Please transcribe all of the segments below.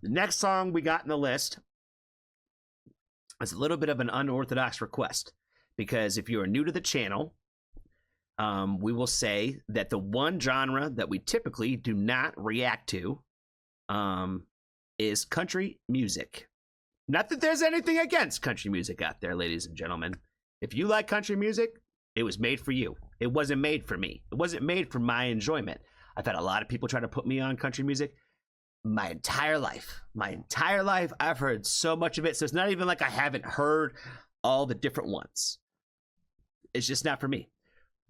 The next song we got in the list is a little bit of an unorthodox request, because if you are new to the channel, we will say that the one genre that we typically do not react to is country music. Not that there's anything against country music out there, ladies and gentlemen. If you like country music, it was made for you. It wasn't made for me. It wasn't made for my enjoyment. I've had a lot of people try to put me on country music. My entire life, I've heard so much of it. So it's not even like I haven't heard all the different ones. It's just not for me.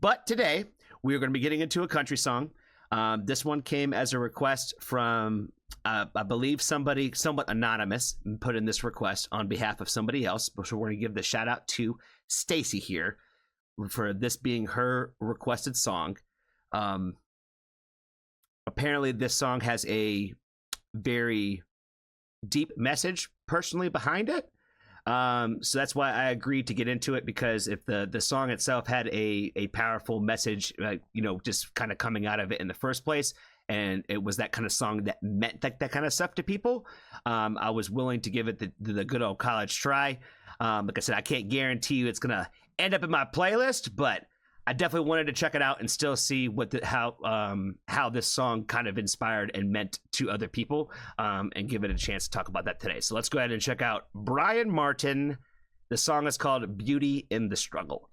But today, we are going to be getting into a country song. This one came as a request from, I believe, somebody somewhat anonymous put in this request on behalf of somebody else. So we're going to give the shout out to Stacy here for this being her requested song. Apparently, this song has a very deep message personally behind it. So that's why I agreed to get into it, because if the song itself had a powerful message, just kind of coming out of it in the first place, and it was that kind of song that meant that kind of stuff to people, I was willing to give it the good old college try. Like I said, I can't guarantee you it's going to end up in my playlist, but I definitely wanted to check it out and still see how this song kind of inspired and meant to other people, and give it a chance to talk about that today. So let's go ahead and check out Bryan Martin. The song is called Beauty in the Struggle.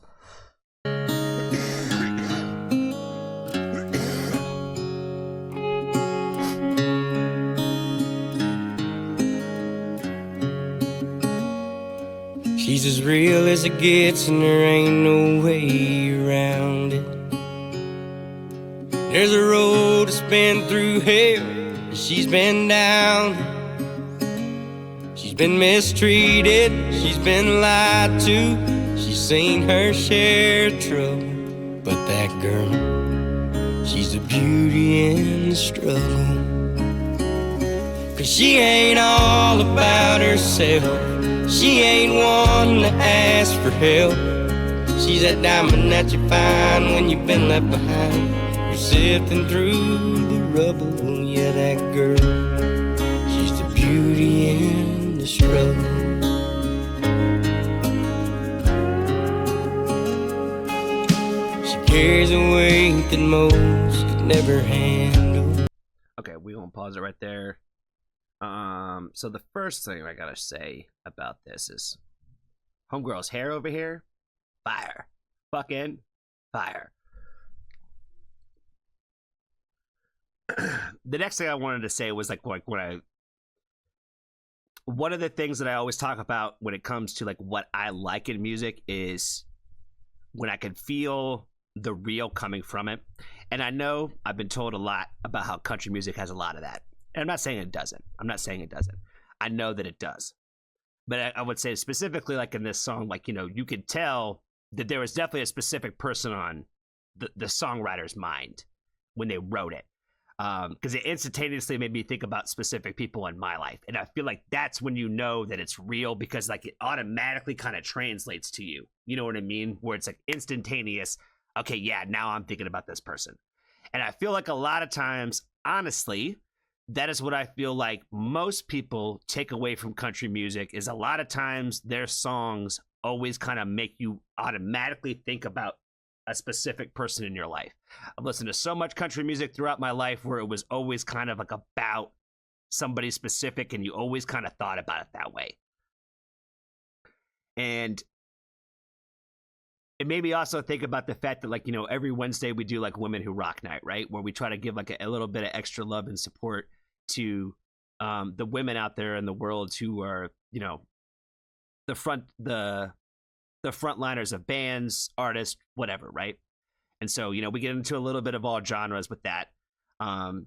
She's as real as it gets, and there ain't no way around it. There's a road that's been through hell, she's been down. She's been mistreated, she's been lied to, she's seen her share of trouble. But that girl, she's a beauty in the struggle. 'Cause she ain't all about herself, she ain't one to ask for help. She's that diamond that you find when you've been left behind. You're sifting through the rubble. Yeah, that girl, she's the beauty in the struggle. She carries a weight that most could never handle. Okay, we won't pause it right there. So the first thing I gotta say about this is homegirl's hair over here, fire. Fucking fire. The next thing I wanted to say was like one of the things that I always talk about when it comes to like what I like in music is when I can feel the real coming from it. And I know I've been told a lot about how country music has a lot of that. And I'm not saying it doesn't. I know that it does. But I would say specifically like in this song, like, you could tell that there was definitely a specific person on the songwriter's mind when they wrote it. Because it instantaneously made me think about specific people in my life. And I feel like that's when you know that it's real, because like it automatically kind of translates to you. You know what I mean? Where it's like instantaneous. Okay, yeah, now I'm thinking about this person. And I feel like a lot of times, honestly, that is what I feel like most people take away from country music, is a lot of times their songs always kind of make you automatically think about a specific person in your life. I've listened to so much country music throughout my life where it was always kind of like about somebody specific, and you always kind of thought about it that way. And it made me also think about the fact that, like, every Wednesday we do like Women Who Rock Night, right? Where we try to give like a little bit of extra love and support to the women out there in the world who are, the frontliners of bands, artists, whatever, right? And so, we get into a little bit of all genres with that,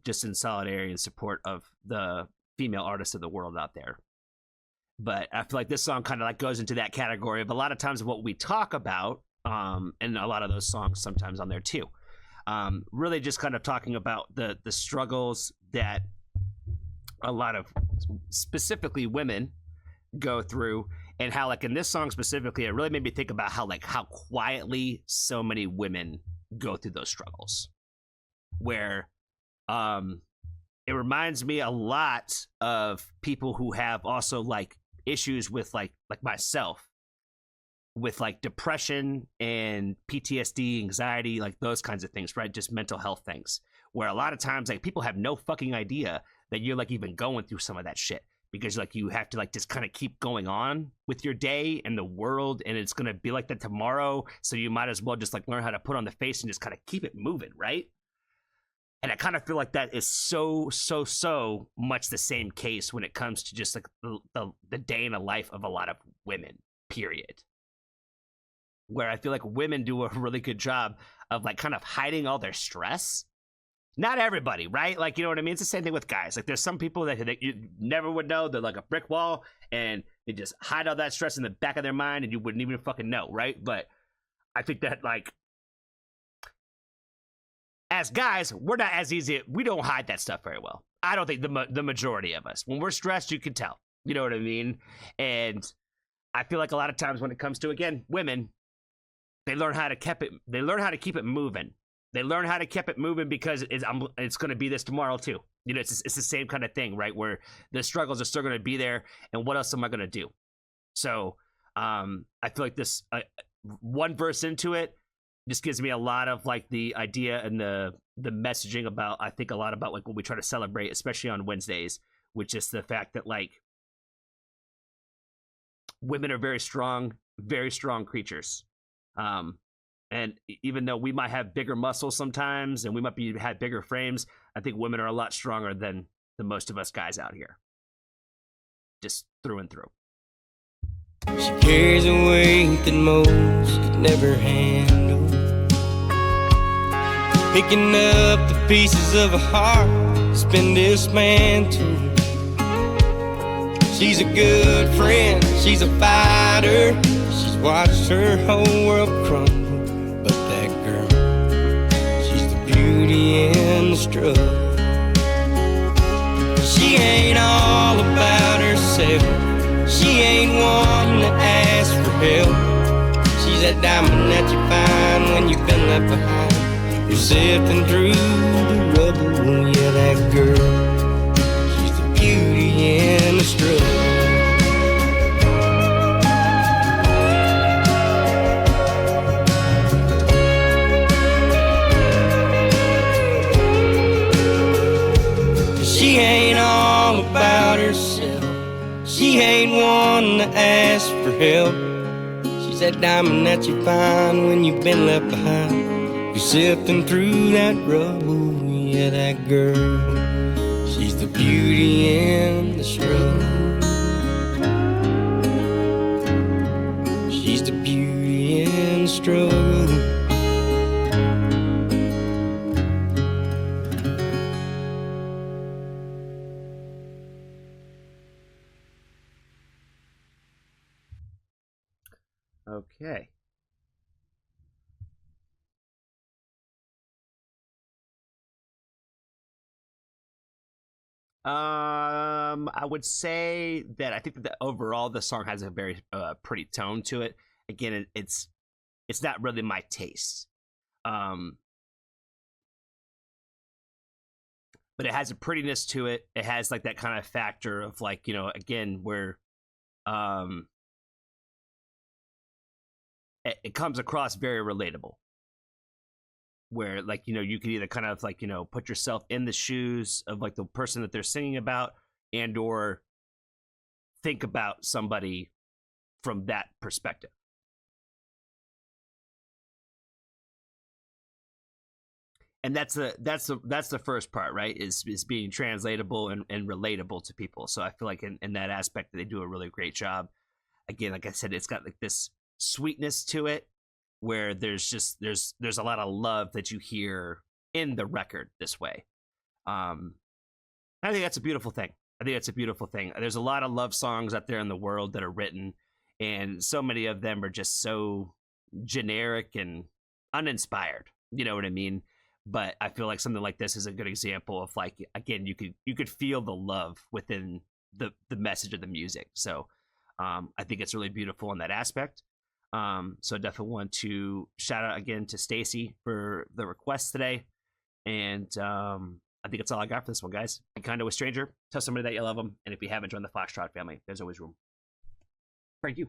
just in solidarity and support of the female artists of the world out there. But I feel like this song kind of like goes into that category of a lot of times what we talk about, and a lot of those songs sometimes on there too. Really just kind of talking about the struggles that a lot of specifically women go through, and how like in this song specifically, it really made me think about how quietly so many women go through those struggles, where it reminds me a lot of people who have also like issues with like myself, with like depression and PTSD, anxiety, like those kinds of things, right? Just mental health things, where a lot of times like people have no fucking idea that you're like even going through some of that shit, because like you have to like just kind of keep going on with your day and the world, and it's gonna be like that tomorrow, so you might as well just like learn how to put on the face and just kind of keep it moving, right? And I kind of feel like that is so much the same case when it comes to just like the day in the life of a lot of women, period. Where I feel like women do a really good job of like kind of hiding all their stress. Not everybody, right? Like, you know what I mean? It's the same thing with guys. Like, there's some people that you never would know. They're like a brick wall, and they just hide all that stress in the back of their mind, and you wouldn't even fucking know, right? But I think that, like, as guys, we're not as easy. We don't hide that stuff very well. I don't think the majority of us. When we're stressed, you can tell. You know what I mean? And I feel like a lot of times when it comes to, again, women, they learn how to keep it. They learn how to keep it moving. They learn how to keep it moving because it's going to be this tomorrow too. You know, it's the same kind of thing, right? Where the struggles are still going to be there, and what else am I going to do? So I feel like this one verse into it just gives me a lot of like the idea and the messaging about, I think a lot about like what we try to celebrate, especially on Wednesdays, which is the fact that like women are very strong creatures. And even though we might have bigger muscles sometimes and we might have bigger frames, I think women are a lot stronger than the most of us guys out here. Just through and through. She carries a weight that most could never handle, picking up the pieces of a heart that's been dismantled. She's a good friend, she's a fighter, she's watched her whole world crumble. But that girl, she's the beauty in the struggle. She ain't all about herself, she ain't one to ask for help. She's that diamond that you find when you've been left behind. You're sifting through the rubble, yeah, that girl, she's the beauty in the struggle. She ain't all about herself, she ain't one to ask for help. She's that diamond that you find when you've been left behind. You're sifting through that rubble, yeah, that girl, she's the beauty in the struggle. She's the beauty in the struggle. Okay. I would say that I think that overall the song has a very pretty tone to it. Again, it's not really my taste. But it has a prettiness to it. It has like that kind of factor of like, you know, again, where it comes across very relatable. Where like, you know, you can either kind of like, you know, put yourself in the shoes of like the person that they're singing about, and or think about somebody from that perspective. And that's the first part, right? Is being translatable and relatable to people. So I feel like in that aspect they do a really great job. Again, like I said, it's got like this sweetness to it, where there's a lot of love that you hear in the record this way. I think that's a beautiful thing. There's a lot of love songs out there in the world that are written, and so many of them are just so generic and uninspired. You know what I mean? But I feel like something like this is a good example of like, again, you could feel the love within the message of the music. So I think it's really beautiful in that aspect. So I definitely want to shout out again to Stacy for the request today. And I think that's all I got for this one, guys. Be kind to a stranger. Tell somebody that you love them. And if you haven't joined the Foxtrot family, there's always room. Frank, you.